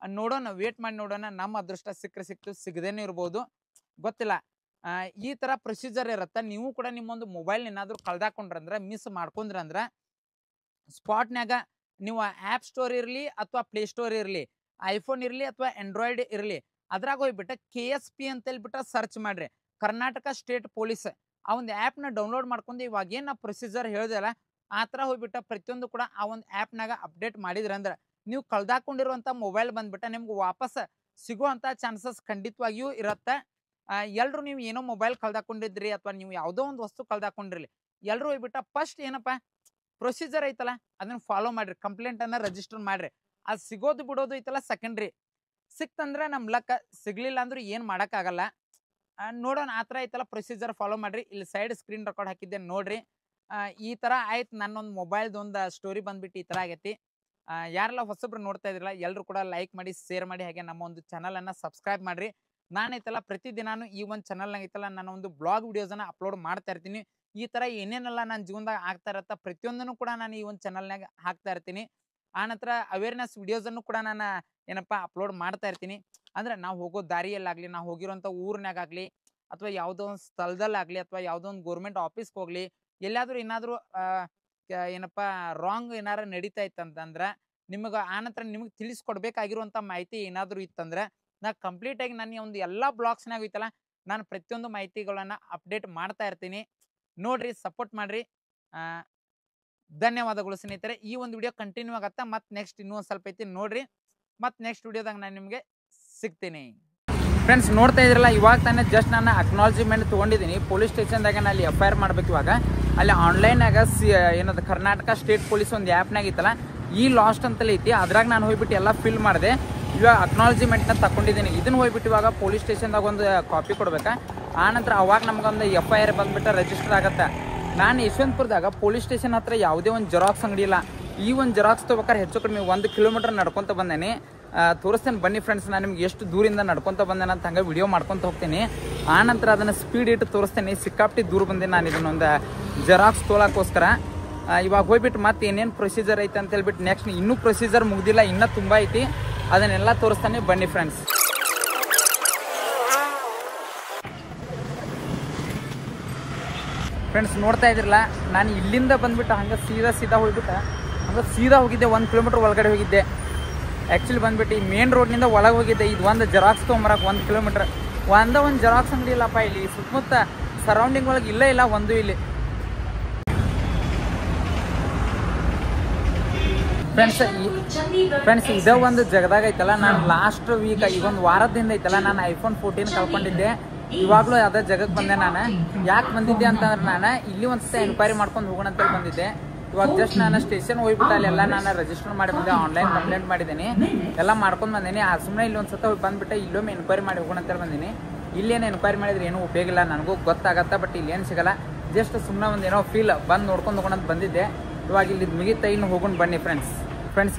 ನೋಡೋಣ, ವೇಟ್ ಮಾಡಿ ನೋಡೋಣ. ನಮ್ಮ ಅದೃಷ್ಟ ಸಿಕ್ತು, ಸಿಗದೇನೂ ಇರ್ಬೋದು, ಗೊತ್ತಿಲ್ಲ. ಈ ಥರ ಪ್ರೊಸೀಜರ್ ಇರುತ್ತೆ. ನೀವು ಕೂಡ ನಿಮ್ಮೊಂದು ಮೊಬೈಲ್ ಏನಾದರೂ ಕಳ್ದಾಕೊಂಡ್ರಂದ್ರೆ, ಮಿಸ್ ಮಾಡ್ಕೊಂಡ್ರಂದ್ರೆ ಸ್ಪಾಟ್ನಾಗ ನೀವು ಆ್ಯಪ್ ಸ್ಟೋರ್ ಇರಲಿ ಅಥವಾ ಪ್ಲೇ ಸ್ಟೋರ್ ಇರಲಿ, ಐಫೋನ್ ಇರಲಿ ಅಥವಾ ಆಂಡ್ರಾಯ್ಡ್ ಇರಲಿ, ಅದ್ರಾಗ ಹೋಗ್ಬಿಟ್ಟು KSP ಅಂತ ಹೇಳ್ಬಿಟ್ಟು ಸರ್ಚ್ ಮಾಡ್ರಿ, ಕರ್ನಾಟಕ ಸ್ಟೇಟ್ ಪೊಲೀಸ್. ಆ ಒಂದು ಆ್ಯಪ್ನ ಡೌನ್ಲೋಡ್ ಮಾಡ್ಕೊಂಡು ಇವಾಗ ಏನು ಪ್ರೊಸೀಜರ್ ಹೇಳಿದೆಲ್ಲ ಆ ಥರ ಹೋಗ್ಬಿಟ್ಟು ಪ್ರತಿಯೊಂದು ಕೂಡ ಆ ಒಂದು ಆ್ಯಪ್ನಾಗ ಅಪ್ಡೇಟ್ ಮಾಡಿದ್ರಂದ್ರೆ ನೀವು ಕಳ್ದಾಕೊಂಡಿರುವಂಥ ಮೊಬೈಲ್ ಬಂದ್ಬಿಟ್ಟು ನಿಮ್ಗೆ ವಾಪಸ್ ಸಿಗುವಂಥ ಚಾನ್ಸಸ್ ಖಂಡಿತವಾಗಿಯೂ ಇರುತ್ತೆ. ಎಲ್ಲರೂ ನೀವು ಏನೋ ಮೊಬೈಲ್ ಕಳ್ದಾಕೊಂಡಿದ್ರಿ ಅಥವಾ ನೀವು ಯಾವುದೋ ಒಂದು ವಸ್ತು ಕಳ್ದಾಕೊಂಡಿರಲಿ, ಎಲ್ಲರೂ ಹೋಗ್ಬಿಟ್ಟು ಫಸ್ಟ್ ಏನಪ್ಪ ಪ್ರೊಸೀಜರ್ ಐತಲ್ಲ ಅದನ್ನ ಫಾಲೋ ಮಾಡಿರಿ, ಕಂಪ್ಲೇಂಟನ್ನು ರಿಜಿಸ್ಟರ್ ಮಾಡಿರಿ. ಅದು ಸಿಗೋದು ಬಿಡೋದು ಐತಲ್ಲ ಸೆಕೆಂಡ್ರಿ. ಸಿಕ್ತಂದ್ರೆ ನಮ್ಮ ಲಕ್ಕ, ಸಿಗಲಿಲ್ಲ ಅಂದ್ರೆ ಏನು ಮಾಡೋಕ್ಕಾಗಲ್ಲ. ನೋಡೋಣ, ಆ ಥರ ಐತಲ್ಲ ಪ್ರೊಸೀಜರ್ ಫಾಲೋ ಮಾಡಿರಿ. ಇಲ್ಲಿ ಸೈಡ್ ಸ್ಕ್ರೀನ್ ರೆಕಾರ್ಡ್ ಹಾಕಿದ್ದೆ ನೋಡ್ರಿ. ಈ ಥರ ಆಯ್ತು ನನ್ನೊಂದು ಮೊಬೈಲ್ದು ಒಂದು ಸ್ಟೋರಿ ಬಂದ್ಬಿಟ್ಟು ಈ ಥರ ಆಗೈತಿ. ಯಾರೆಲ್ಲ ಹೊಸಬ್ರು ನೋಡ್ತಾ ಇದ್ರಲ್ಲ ಎಲ್ಲರೂ ಕೂಡ ಲೈಕ್ ಮಾಡಿ, ಶೇರ್ ಮಾಡಿ, ಹಾಗೆ ನಮ್ಮ ಒಂದು ಚಾನಲನ್ನು ಸಬ್ಸ್ಕ್ರೈಬ್ ಮಾಡಿರಿ. ನಾನೈತಲ್ಲ ಪ್ರತಿದಿನಾನು ಈ ಒಂದು ಚಾನಲ್ನಾಗ ಐತಲ್ಲ ನಾನು ಒಂದು ಬ್ಲಾಗ್ ವಿಡಿಯೋಸನ್ನು ಅಪ್ಲೋಡ್ ಮಾಡ್ತಾ ಇರ್ತೀನಿ. ಈ ಥರ ಏನೇನೆಲ್ಲ ನನ್ನ ಜೀವನದಾಗ ಆಗ್ತಾ ಇರತ್ತ ಪ್ರತಿಯೊಂದನ್ನು ಕೂಡ ನಾನು ಈ ಒಂದು ಚಾನಲ್ನಾಗ ಹಾಕ್ತಾ ಇರ್ತೀನಿ. ಆನಂತರ ಅವೇರ್ನೆಸ್ ವಿಡಿಯೋಸನ್ನು ಕೂಡ ನಾನು ಏನಪ್ಪ ಅಪ್ಲೋಡ್ ಮಾಡ್ತಾ ಇರ್ತೀನಿ. ಅಂದ್ರೆ ನಾವು ಹೋಗೋ ದಾರಿಯಲ್ಲಾಗಲಿ, ನಾವು ಹೋಗಿರೋಂಥ ಊರಿನಾಗಲಿ, ಅಥವಾ ಯಾವುದೋ ಒಂದು ಸ್ಥಳದಲ್ಲಾಗಲಿ, ಅಥವಾ ಯಾವುದೋ ಒಂದು ಗೌರ್ಮೆಂಟ್ ಆಫೀಸ್ಗೆ ಹೋಗಲಿ, ಎಲ್ಲಾದರೂ ಏನಾದರೂ ಏನಪ್ಪ ರಾಂಗ್ ಏನಾರು ನಡೀತಾ ಇತ್ತಂತಂದ್ರೆ ನಿಮಗೆ ಆನಂತರ ನಿಮಗೆ ತಿಳಿಸ್ಕೊಡ್ಬೇಕಾಗಿರುವಂಥ ಮಾಹಿತಿ ಏನಾದರೂ ಇತ್ತಂದ್ರೆ ನಾ ಕಂಪ್ಲೀಟಾಗಿ ನನ್ನ ಒಂದು ಎಲ್ಲ ಬ್ಲಾಗ್ಸ್ನಾಗ ಐತಲ್ಲ ನಾನು ಪ್ರತಿಯೊಂದು ಮಾಹಿತಿಗಳನ್ನು ಅಪ್ಡೇಟ್ ಮಾಡ್ತಾ ಇರ್ತೀನಿ. ನೋಡ್ರಿ, ಸಪೋರ್ಟ್ ಮಾಡಿರಿ. ಧನ್ಯವಾದಗಳು ಸ್ನೇಹಿತರೆ. ಈ ಒಂದು ವಿಡಿಯೋ ಕಂಟಿನ್ಯೂ ಆಗತ್ತಾ, ಮತ್ತು ನೆಕ್ಸ್ಟ್ ಇನ್ನೂ ಒಂದು ಸ್ವಲ್ಪ ಐತಿ ನೋಡ್ರಿ. ಮತ್ತು ನೆಕ್ಸ್ಟ್ ವಿಡಿಯೋದಾಗ ನಾನು ನಿಮಗೆ ಸಿಗ್ತೀನಿ. ಫ್ರೆಂಡ್ಸ್, ನೋಡ್ತಾ ಇದ್ರಲ್ಲ ಇವಾಗ ತಾನೇ ಜಸ್ಟ್ ನಾನು ಅಕ್ನಾಲಜಿಮೆಂಟ್ ತೊಗೊಂಡಿದ್ದೀನಿ. ಪೊಲೀಸ್ ಸ್ಟೇಷನ್ದಾಗ ನಾನು ಅಲ್ಲಿ FIR ಮಾಡ್ಬೇಕು. ಇವಾಗ ಅಲ್ಲಿ ಆನ್ಲೈನಾಗ ಏನದು ಕರ್ನಾಟಕ ಸ್ಟೇಟ್ ಪೊಲೀಸ್ ಒಂದು ಆ್ಯಪ್ನಾಗ ಐತಲ್ಲ ಈ ಲಾಸ್ಟ್ ಅಂತಲೇ ಐತಿ, ಅದ್ರಾಗ ನಾನು ಹೋಗ್ಬಿಟ್ಟು ಎಲ್ಲ ಫಿಲ್ ಮಾಡಿದೆ. ಇವಾಗ ಅಕ್ನಾಲಜಿಮೆಂಟ್ನ ತಗೊಂಡಿದ್ದೀನಿ. ಇದನ್ನು ಹೋಗ್ಬಿಟ್ಟು ಇವಾಗ ಪೊಲೀಸ್ ಸ್ಟೇಷನ್ದಾಗ ಒಂದು ಕಾಪಿ ಕೊಡ್ಬೇಕಾ. ಆನಂತರ ಅವಾಗ ನಮಗೊಂದು FIR ಬಂದ್ಬಿಟ್ಟು ರಿಜಿಸ್ಟರ್ ಆಗುತ್ತೆ. ನಾನು ಯಶವಂತಪುರದಾಗ ಪೊಲೀಸ್ ಸ್ಟೇಷನ್ ಹತ್ರ ಯಾವುದೇ ಒಂದು ಜೆರಾಕ್ಸ್ ಅಂಗಡಿ ಇಲ್ಲ. ಈ ಒಂದು ಜೆರಾಕ್ಸ್ ತೊಗೋಬೇಕಾದ್ರೆ ಹೆಚ್ಚು ಕಡಿಮೆ 1 ಕಿಲೋಮೀಟರ್ ನಡ್ಕೊತ ಬಂದೇನೆ. ತೋರಿಸ್ತೇನೆ ಬನ್ನಿ ಫ್ರೆಂಡ್ಸ್, ನಾನು ನಿಮ್ಗೆ ಎಷ್ಟು ದೂರಿಂದ ನಡ್ಕೊತ ಬಂದೇನೆ ಅಂತ ಹಂಗೆ ವಿಡಿಯೋ ಮಾಡ್ಕೊತ ಹೋಗ್ತೀನಿ. ಆನಂತರ ಅದನ್ನು ಸ್ಪೀಡ್ ಇಟ್ಟು ತೋರಿಸ್ತೇನೆ. ಸಿಕ್ಕಾಪಟ್ಟಿ ದೂರ ಬಂದೆ ನಾನು ಇದನ್ನೊಂದು ಜೆರಾಕ್ಸ್ ತೊಗೊಳಕ್ಕೋಸ್ಕರ. ಇವಾಗ ಹೋಗ್ಬಿಟ್ಟು ಮತ್ತೆ ಏನೇನು ಪ್ರೊಸೀಜರ್ ಐತೆ ಅಂತ ಹೇಳ್ಬಿಟ್ಟು ನೆಕ್ಸ್ಟ್ ಇನ್ನೂ ಪ್ರೊಸೀಜರ್ ಮುಗ್ದಿಲ್ಲ, ಇನ್ನೂ ತುಂಬ ಐತಿ, ಅದನ್ನೆಲ್ಲ ತೋರಿಸ್ತಾನೆ ಬನ್ನಿ ಫ್ರೆಂಡ್ಸ್. ಫ್ರೆಂಡ್ಸ್, ನೋಡ್ತಾ ಇದ್ರಲ್ಲ ನಾನು ಇಲ್ಲಿಂದ ಬಂದ್ಬಿಟ್ಟು ಹಂಗೆ ಸೀದಾ ಹೋಗ್ಬಿಟ್ಟು ಹಂಗೆ ಸೀದಾ ಹೋಗಿದ್ದೆ. 1 ಕಿಲೋಮೀಟ್ರ್ ಒಳಗಡೆ ಹೋಗಿದ್ದೆ. ಆ್ಯಕ್ಚುಲಿ ಬಂದ್ಬಿಟ್ಟು ಈ ಮೇನ್ ರೋಡ್ನಿಂದ ಒಳಗೆ ಹೋಗಿದ್ದೆ. ಇದು ಒಂದು ಜೆರಾಕ್ಸ್ ತೊಗೊಂಬರಕ್ಕೆ 1 ಕಿಲೋಮೀಟ್ರ್. ಒಂದು ಜೆರಾಕ್ಸ್ ಅಂಗಡಿ ಇಲ್ಲಪ್ಪ ಇಲ್ಲಿ ಸುತ್ತಮುತ್ತ ಸರೌಂಡಿಂಗ್ ಒಳಗೆ ಇಲ್ಲ ಒಂದು ಇಲ್ಲಿ. ಫ್ರೆಂಡ್ಸ್ ಇದೇ ಒಂದು ಜಗದಾಗ ಐತಲ್ಲ ನಾನು ಲಾಸ್ಟ್ ವೀಕ್ ಈಗ ಒಂದು ವಾರದಿಂದ ಐತಲ್ಲ ನಾನು iPhone 14 ಕಳ್ಕೊಂಡಿದ್ದೆ. ಇವಾಗಲೂ ಅದೇ ಜಾಗಕ್ಕೆ ಬಂದೆ ನಾನು. ಯಾಕೆ ಬಂದಿದ್ದೆ ಅಂತಂದ್ರೆ ನಾನು ಇಲ್ಲಿ ಒಂದ್ಸತಿ ಎನ್ಕ್ವೈರಿ ಮಾಡ್ಕೊಂಡು ಹೋಗೋಣ ಅಂತೇಳಿ ಬಂದಿದ್ದೆ. ಇವಾಗ ಜಸ್ಟ್ ನಾನು ಸ್ಟೇಷನ್ ಹೋಗ್ಬಿಟ್ಟು ಅಲ್ಲೆಲ್ಲ ನಾನು ರಿಜಿಸ್ಟರ್ ಮಾಡಿ ಬಂದೆ, ಆನ್ಲೈನ್ ಕಂಪ್ಲೇಂಟ್ ಮಾಡಿದ್ದೀನಿ, ಎಲ್ಲ ಮಾಡ್ಕೊಂಡು ಬಂದೀನಿ. ಆ ಸುಮ್ಮನೆ ಇಲ್ಲಿ ಒಂದ್ಸತಿ ಹೋಗಿ ಬಂದ್ಬಿಟ್ಟು ಇಲ್ಲೊಮ್ಮೆ ಎನ್ಕ್ವೈರಿ ಮಾಡಿ ಹೋಗೋಣ ಅಂತೇಳಿ ಬಂದೀನಿ. ಇಲ್ಲೇನು ಎನ್ಕ್ವೈರಿ ಮಾಡಿದ್ರೆ ಏನೂ ಉಪಯೋಗ ಇಲ್ಲ, ನನಗೂ ಗೊತ್ತಾಗತ್ತಾ, ಬಟ್ ಇಲ್ಲೇನು ಸಿಗಲ್ಲ. ಜಸ್ಟ್ ಸುಮ್ಮನೆ ಒಂದು ಏನೋ ಫೀಲ್ ಬಂದು ನೋಡ್ಕೊಂಡು ಹೋಗೋಣ ಅಂತ ಬಂದಿದ್ದೆ. ಇವಾಗ ಇಲ್ಲಿ ಮುಗಿತಾ ಇನ್ನು ಹೋಗೋಣ ಬನ್ನಿ ಫ್ರೆಂಡ್ಸ್.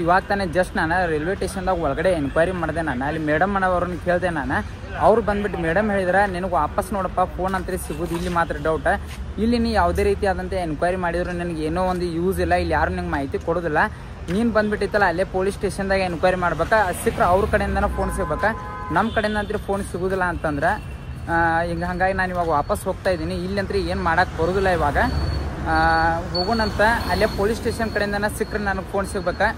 ಇವಾಗ ತಾನೇ ಜಸ್ಟ್ ನಾನು ರೈಲ್ವೆ ಸ್ಟೇಷನ್ದಾಗ ಒಳಗಡೆ ಎನ್ಕ್ವೈರಿ ಮಾಡಿದೆ. ನಾನು ಅಲ್ಲಿ ಮೇಡಮ್ ಅವ್ರನ್ನ ಕೇಳಿದೆ ನಾನು. ಅವ್ರು ಬಂದ್ಬಿಟ್ಟು ಮೇಡಮ್ ಹೇಳಿದ್ರೆ ನಿನಗೆ ವಾಪಸ್ ನೋಡಪ್ಪ ಫೋನ್ ಅಂತೇಳಿ ಸಿಗೋದು ಇಲ್ಲಿ ಮಾತ್ರ ಡೌಟ್. ಇಲ್ಲಿ ನೀ ಯಾವುದೇ ರೀತಿ ಆದಂತೆ ಎನ್ಕ್ವೈರಿ ಮಾಡಿದ್ರು ನನಗೆ ಏನೋ ಒಂದು ಯೂಸ್ ಇಲ್ಲ, ಇಲ್ಲಿ ಯಾರು ನಿಂಗೆ ಮಾಹಿತಿ ಕೊಡೋದಿಲ್ಲ. ನೀನು ಬಂದ್ಬಿಟ್ಟಿತ್ತಲ್ಲ ಅಲ್ಲೇ ಪೊಲೀಸ್ ಸ್ಟೇಷನ್ದಾಗ ಎನ್ಕ್ವೈರಿ ಮಾಡ್ಬೇಕಾ, ಸಿಕ್ಕರೆ ಅವ್ರ ಕಡೆಯಿಂದನೂ ಫೋನ್ ಸಿಗ್ಬೇಕಾ, ನಮ್ಮ ಕಡೆಯಿಂದ ಅಂತೇಳಿ ಫೋನ್ ಸಿಗೋದಿಲ್ಲ ಅಂತಂದ್ರೆ ಹಾಗಾಗಿ ನಾನು ಇವಾಗ ವಾಪಸ್ ಹೋಗ್ತಾ ಇದ್ದೀನಿ. ಇಲ್ಲಿ ಅಂತೂ ಏನು ಮಾಡೋಕ್ಕೆ ಬರೋದಿಲ್ಲ. ಇವಾಗ ಹೋಗೋಣಂತ ಅಲ್ಲೇ ಪೊಲೀಸ್ ಸ್ಟೇಷನ್ ಕಡೆಯಿಂದನ ಸಿಕ್ಕರೆ ನನಗೆ ಫೋನ್ ಸಿಗ್ಬೇಕಾ,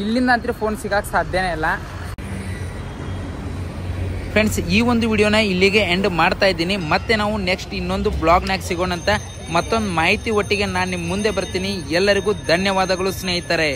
ಇಲ್ಲಿಂದ ಅಂತೂ ಫೋನ್ ಸಿಗೋಕ್ಕೆ ಸಾಧ್ಯನೇ ಇಲ್ಲ. ಫ್ರೆಂಡ್ಸ್, ಈ ಒಂದು ವಿಡಿಯೋನ ಇಲ್ಲಿಗೆ ಎಂಡ್ ಮಾಡ್ತಾ ಇದ್ದೀನಿ. ಮತ್ತೆ ನಾವು ನೆಕ್ಸ್ಟ್ ಇನ್ನೊಂದು ಬ್ಲಾಗ್ನಾಗ ಸಿಗೋಣಂತ ಮತ್ತೊಂದು ಮಾಹಿತಿ ಒಟ್ಟಿಗೆ ನಾನು ನಿಮ್ಮ ಮುಂದೆ ಬರ್ತೀನಿ. ಎಲ್ಲರಿಗೂ ಧನ್ಯವಾದಗಳು ಸ್ನೇಹಿತರೆ.